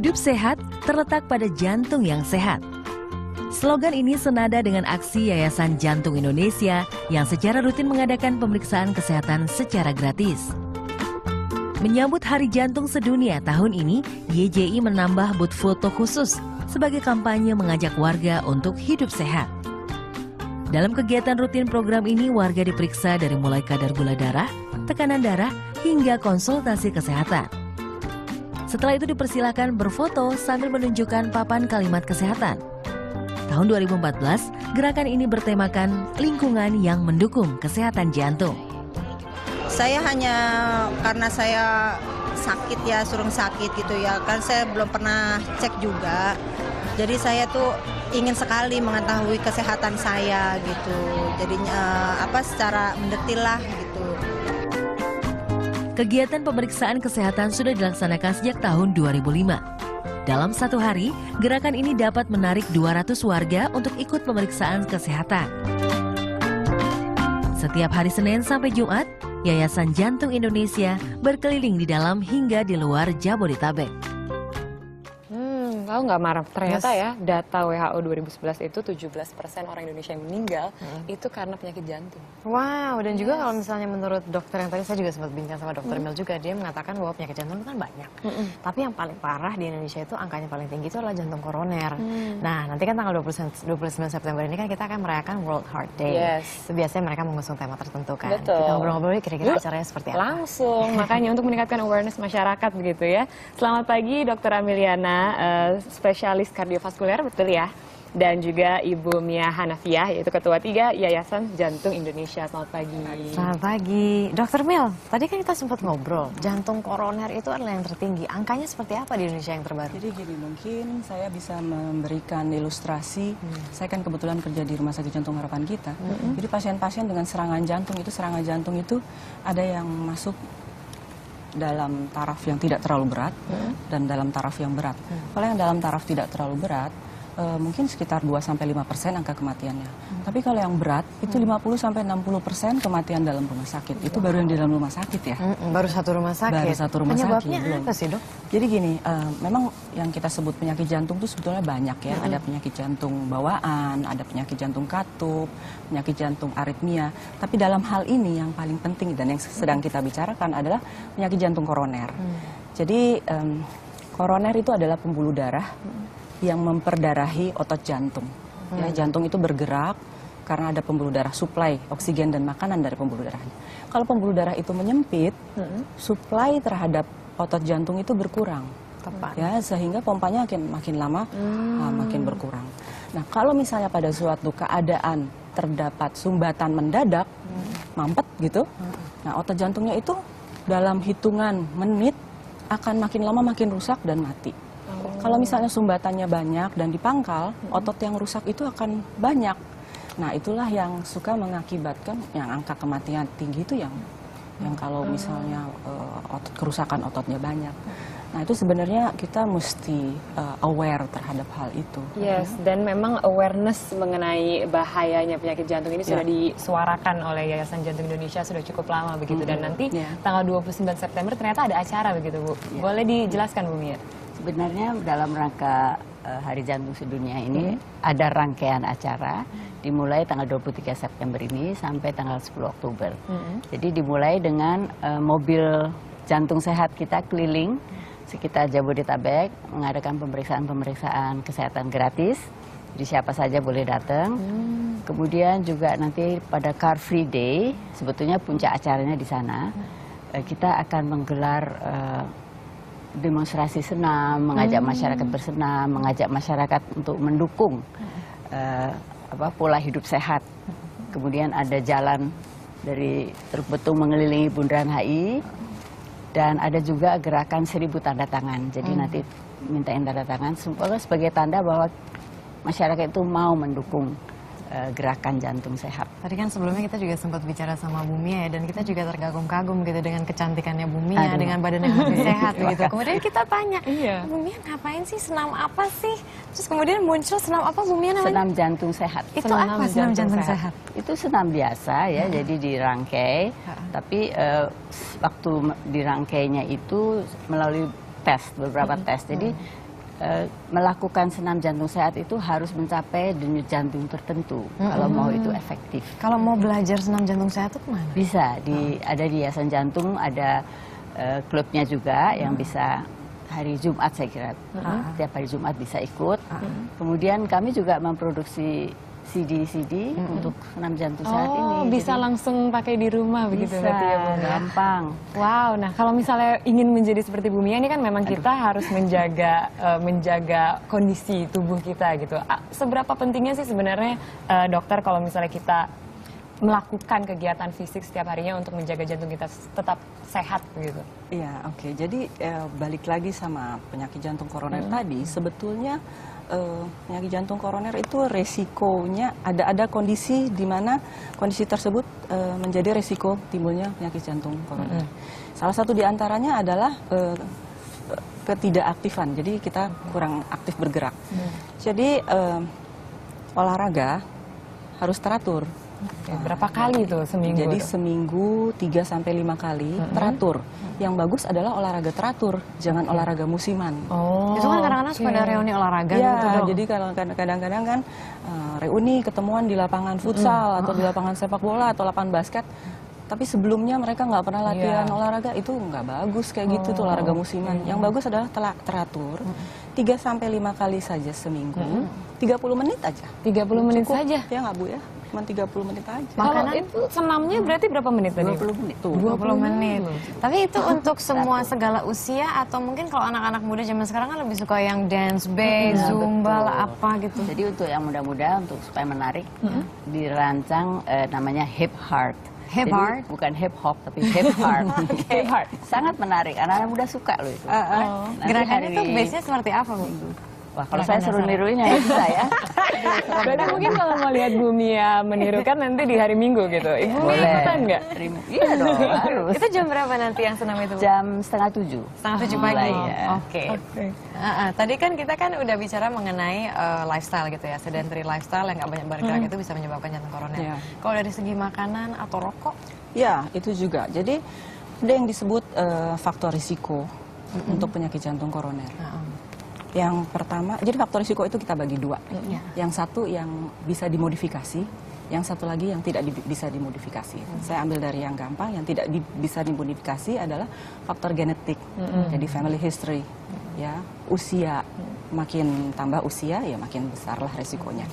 Hidup sehat terletak pada jantung yang sehat. Slogan ini senada dengan aksi Yayasan Jantung Indonesia yang secara rutin mengadakan pemeriksaan kesehatan secara gratis. Menyambut Hari Jantung Sedunia tahun ini, YJI menambah booth foto khusus sebagai kampanye mengajak warga untuk hidup sehat. Dalam kegiatan rutin program ini, warga diperiksa dari mulai kadar gula darah, tekanan darah, hingga konsultasi kesehatan. Setelah itu dipersilakan berfoto sambil menunjukkan papan kalimat kesehatan. Tahun 2014, gerakan ini bertemakan lingkungan yang mendukung kesehatan jantung. Saya hanya karena saya sakit ya, sering sakit gitu ya, kan saya belum pernah cek juga. Jadi saya tuh ingin sekali mengetahui kesehatan saya gitu. Jadinya secara mendetil lah gitu. Kegiatan pemeriksaan kesehatan sudah dilaksanakan sejak tahun 2005. Dalam satu hari, gerakan ini dapat menarik 200 warga untuk ikut pemeriksaan kesehatan. Setiap hari Senin sampai Jumat, Yayasan Jantung Indonesia berkeliling di dalam hingga di luar Jabodetabek. Tahu nggak Marah, ternyata ya data WHO 2011 itu 17% orang Indonesia yang meninggal itu karena penyakit jantung. Wow, dan juga kalau misalnya menurut dokter yang tadi saya juga sempat bincang sama dokter Mel juga, dia mengatakan bahwa penyakit jantung itu kan banyak. Tapi yang paling parah di Indonesia itu angkanya paling tinggi itu adalah jantung koroner. Nah, nanti kan tanggal 29 September ini kan kita akan merayakan World Heart Day. Itu biasanya mereka mengusung tema tertentu kan. Betul. Kita ngobrol-ngobrol kira-kira acaranya seperti apa. Langsung, makanya untuk meningkatkan awareness masyarakat begitu ya. Selamat pagi Dr. Ameliana, spesialis kardiovaskuler, betul ya? Dan juga Ibu Mia Hanafiah, yaitu Ketua 3 Yayasan Jantung Indonesia. Selamat pagi. Selamat pagi. Dokter Mel, tadi kan kita sempat ngobrol, jantung koroner itu adalah yang tertinggi. Angkanya seperti apa di Indonesia yang terbaru? Jadi gini, mungkin saya bisa memberikan ilustrasi. Saya kan kebetulan kerja di Rumah Sakit Jantung Harapan Kita. Jadi pasien-pasien dengan serangan jantung itu ada yang masuk dalam taraf yang tidak terlalu berat dan dalam taraf yang berat. Kalau yang dalam taraf tidak terlalu berat, mungkin sekitar 2-5% angka kematiannya. Tapi kalau yang berat, itu 50-60% kematian dalam rumah sakit. Itu baru yang di dalam rumah sakit ya. Baru satu rumah sakit? Baru satu rumah Penyebabnya sakit. apa sih, Dok? Jadi gini, memang yang kita sebut penyakit jantung itu sebetulnya banyak ya. Ada penyakit jantung bawaan, ada penyakit jantung katup, penyakit jantung aritmia. Tapi dalam hal ini yang paling penting dan yang sedang kita bicarakan adalah penyakit jantung koroner. Jadi koroner itu adalah pembuluh darah yang memperdarahi otot jantung. Ya, jantung itu bergerak karena ada pembuluh darah, suplai oksigen dan makanan dari pembuluh darahnya. Kalau pembuluh darah itu menyempit, suplai terhadap otot jantung itu berkurang. Tepat. Ya, sehingga pompanya makin lama makin berkurang. Nah, kalau misalnya pada suatu keadaan terdapat sumbatan mendadak, mampet gitu, nah otot jantungnya itu dalam hitungan menit akan makin lama makin rusak dan mati. Kalau misalnya sumbatannya banyak dan dipangkal, otot yang rusak itu akan banyak. Nah, itulah yang suka mengakibatkan yang angka kematian tinggi itu yang kalau misalnya kerusakan ototnya banyak. Nah, itu sebenarnya kita mesti aware terhadap hal itu. Yes, dan memang awareness mengenai bahayanya penyakit jantung ini sudah disuarakan oleh Yayasan Jantung Indonesia sudah cukup lama begitu. Dan nanti tanggal 29 September ternyata ada acara begitu, Bu. Boleh dijelaskan, Bu Mia? Sebenarnya dalam rangka Hari Jantung Sedunia ini ada rangkaian acara dimulai tanggal 23 September ini sampai tanggal 10 Oktober. Jadi dimulai dengan mobil jantung sehat kita keliling sekitar Jabodetabek mengadakan pemeriksaan kesehatan gratis. Jadi siapa saja boleh datang. Kemudian juga nanti pada Car Free Day, sebetulnya puncak acaranya di sana, kita akan menggelar demonstrasi senam, mengajak masyarakat bersenam, mengajak masyarakat untuk mendukung pola hidup sehat. Kemudian ada jalan dari Teluk Betung mengelilingi Bundaran HI, dan ada juga gerakan 1000 tanda tangan. Jadi nanti mintain tanda tangan sebagai tanda bahwa masyarakat itu mau mendukung gerakan jantung sehat. Tadi kan sebelumnya kita juga sempat bicara sama Bu Mia ya, dan kita juga terkagum-kagum gitu dengan kecantikannya Bu Mia, dengan badan yang masih sehat gitu. Kemudian kita tanya, Bu Mia ngapain sih, senam apa sih? Terus kemudian muncul senam apa Bu Mia namanya? Senam jantung sehat. Itu apa senam jantung sehat? Itu senam biasa ya, jadi dirangkai, tapi waktu dirangkainya itu melalui tes, beberapa tes. Jadi melakukan senam jantung sehat itu harus mencapai denyut jantung tertentu kalau mau itu efektif. Kalau mau belajar senam jantung sehat itu kemana? Bisa ada di Yayasan Jantung, ada klubnya juga yang bisa hari Jumat saya kira. Setiap hari Jumat bisa ikut. Kemudian kami juga memproduksi CD untuk senam jantung sehat ini. Oh, bisa langsung pakai di rumah begitu bisa, berarti ya, Bu? gampang. Wow, nah kalau misalnya ingin menjadi seperti Bu Mia ini kan memang kita harus menjaga kondisi tubuh kita gitu. Seberapa pentingnya sih sebenarnya dokter kalau misalnya kita melakukan kegiatan fisik setiap harinya untuk menjaga jantung kita tetap sehat gitu? Iya, oke. Jadi balik lagi sama penyakit jantung koroner tadi, sebetulnya penyakit jantung koroner itu resikonya ada kondisi di mana kondisi tersebut menjadi resiko timbulnya penyakit jantung koroner. Salah satu di antaranya adalah ketidakaktifan, jadi kita kurang aktif bergerak. Jadi olahraga harus teratur. Oke, berapa kali tuh seminggu? Jadi seminggu 3-5 kali teratur. Yang bagus adalah olahraga teratur, jangan olahraga musiman. Oh, itu kan kadang-kadang suka ada reuni olahraga Ya, gitu dong. jadi kadang-kadang kan reuni ketemuan di lapangan futsal atau di lapangan sepak bola atau lapangan basket. Tapi sebelumnya mereka nggak pernah latihan olahraga, itu nggak bagus kayak gitu tuh olahraga musiman. Yang bagus adalah teratur 3-5 kali saja seminggu, 30 menit aja. 30 menit Cukup, saja? Ya nggak Bu ya, cuma 30 menit aja. Kalau itu senamnya berarti berapa menit tadi? 20 menit. 20 menit. Tapi itu untuk semua segala usia atau mungkin kalau anak-anak muda zaman sekarang kan lebih suka yang dance bass, zumba lah apa gitu. Jadi untuk yang muda-muda untuk supaya menarik dirancang namanya hip heart. Hip Jadi, heart? bukan hip hop tapi hip heart. Hip heart. Sangat menarik. Anak-anak muda suka loh itu. Nanti Gerakannya hari tuh base-nya seperti apa, Bu? Wah, kalau saya suruh niruin ya bisa ya. Berarti mungkin kalau mau lihat Bu Mia menirukan nanti di hari Minggu gitu. Ibu Mia ikutan nggak? Iya dong, harus. Itu jam berapa nanti yang senam itu, Bu? Jam 6:30. 6:30 pagi. Mulai, ya. Oke. Tadi kan kita kan udah bicara mengenai lifestyle gitu ya, sedentary lifestyle yang nggak banyak bergerak itu bisa menyebabkan jantung koroner. Iya. Kalau dari segi makanan atau rokok? Ya, itu juga. Jadi ada yang disebut faktor risiko untuk penyakit jantung koroner. Yang pertama, jadi faktor risiko itu kita bagi dua. Yang satu yang bisa dimodifikasi, yang satu lagi yang tidak bisa dimodifikasi. Saya ambil dari yang gampang, yang tidak bisa dimodifikasi adalah faktor genetik. Jadi family history, ya, usia, makin tambah usia ya makin besarlah risikonya.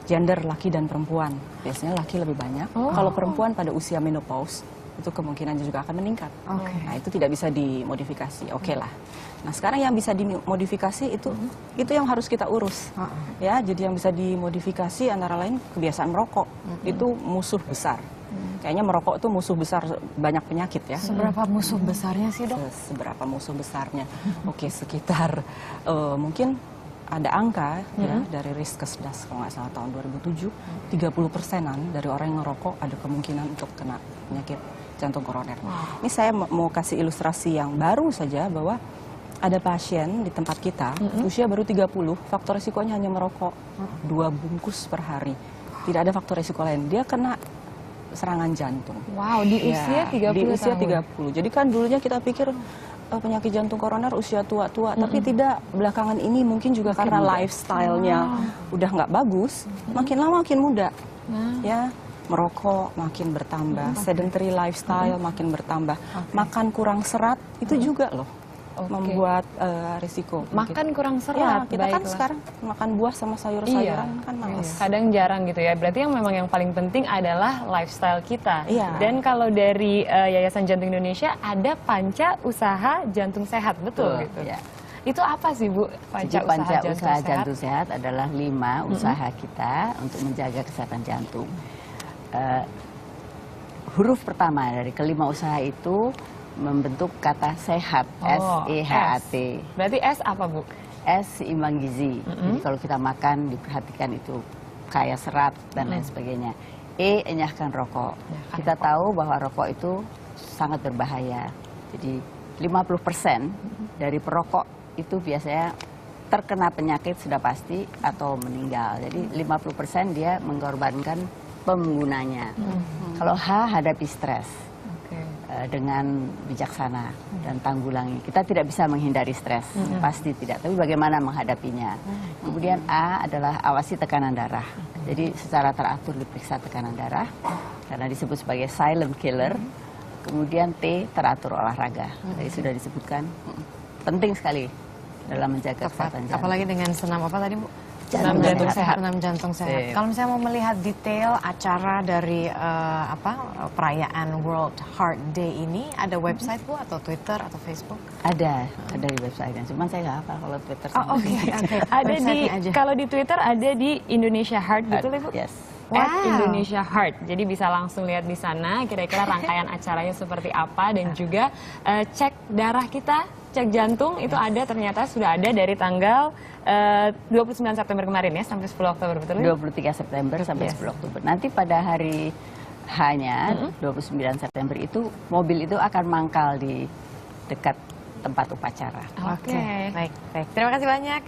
Gender laki dan perempuan, biasanya laki lebih banyak. Kalau perempuan pada usia menopause itu kemungkinannya juga akan meningkat. Nah, itu tidak bisa dimodifikasi. Oke lah. Nah, sekarang yang bisa dimodifikasi itu yang harus kita urus. Ya, jadi yang bisa dimodifikasi antara lain kebiasaan merokok. Itu musuh besar. Kayaknya merokok itu musuh besar banyak penyakit ya. Seberapa musuh besarnya sih, Dok? Seberapa musuh besarnya? Oke, sekitar mungkin ada angka ya dari Riskesdas kalau nggak salah tahun 2007, 30%-an dari orang yang ngerokok ada kemungkinan untuk kena penyakit jantung koroner. Ini saya mau kasih ilustrasi yang baru saja bahwa ada pasien di tempat kita, usia baru 30, faktor risikonya hanya merokok 2 bungkus per hari. Tidak ada faktor risiko lain. Dia kena serangan jantung. Wow, di usia 30 di usia tahun. 30. Jadi kan dulunya kita pikir penyakit jantung koroner usia tua-tua, tapi tidak, belakangan ini mungkin juga karena lifestyle-nya udah nggak bagus, makin lama makin muda. Ya, merokok makin bertambah, sedentary lifestyle makin bertambah, makan kurang serat itu juga loh membuat risiko. Makan kurang Ya, serat, kita kan baiklah. sekarang makan buah sama sayur-sayuran kan males. Kadang jarang gitu ya. Berarti yang memang yang paling penting adalah lifestyle kita. Iya. Dan kalau dari Yayasan Jantung Indonesia ada panca usaha jantung sehat, betul gitu. Ya. Itu apa sih, Bu? Jadi panca usaha jantung sehat adalah 5 usaha kita untuk menjaga kesehatan jantung. Huruf pertama dari kelima usaha itu membentuk kata sehat, S-E-H-A-T. Berarti S apa, Bu? S seimbang gizi. Jadi kalau kita makan diperhatikan itu kaya serat dan lain sebagainya. E enyahkan rokok. Kita tahu bahwa rokok itu sangat berbahaya. Jadi 50% dari perokok itu biasanya terkena penyakit sudah pasti atau meninggal. Jadi 50% dia mengorbankan penggunanya. Kalau H hadapi stres. dengan bijaksana dan tanggulangi. Kita tidak bisa menghindari stres, pasti tidak. Tapi bagaimana menghadapinya? Kemudian A adalah awasi tekanan darah. Jadi secara teratur diperiksa tekanan darah karena disebut sebagai silent killer. Kemudian T, teratur olahraga. Tadi sudah disebutkan, penting sekali dalam menjaga kesehatan jantung. Apalagi dengan senam apa tadi Bu? Senam jantung sehat. Senam jantung sehat. Sip. Kalau misalnya mau melihat detail acara dari perayaan World Heart Day ini, ada website Bu atau Twitter atau Facebook? Ada di website-nya. Cuman saya nggak hafal kalau Twitter sama Oke. Ada di Website-nya aja. kalau di Twitter ada di Indonesia Heart, betul Ibu? Yes. At Wow. Indonesia Heart. Jadi bisa langsung lihat di sana kira-kira rangkaian acaranya seperti apa dan juga cek darah kita, cek jantung itu ada, ternyata sudah ada dari tanggal 29 September kemarin ya sampai 10 Oktober, betul ya? 23 September sampai 10 Oktober. Nanti pada hari H-nya 29 September itu mobil itu akan mangkal di dekat tempat upacara. Oke. Baik. Terima kasih banyak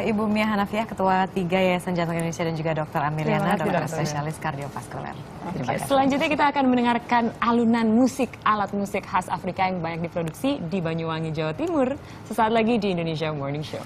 Ibu Mia Hanafiah, Ketua 3 Yayasan Jantung Indonesia, dan juga Dr. Ameliana, Terima kasih, dokter dokter. spesialis kardiovaskuler. Terima kasih. Selanjutnya kita akan mendengarkan alunan musik, alat musik khas Afrika yang banyak diproduksi di Banyuwangi, Jawa Timur. Sesaat lagi di Indonesia Morning Show.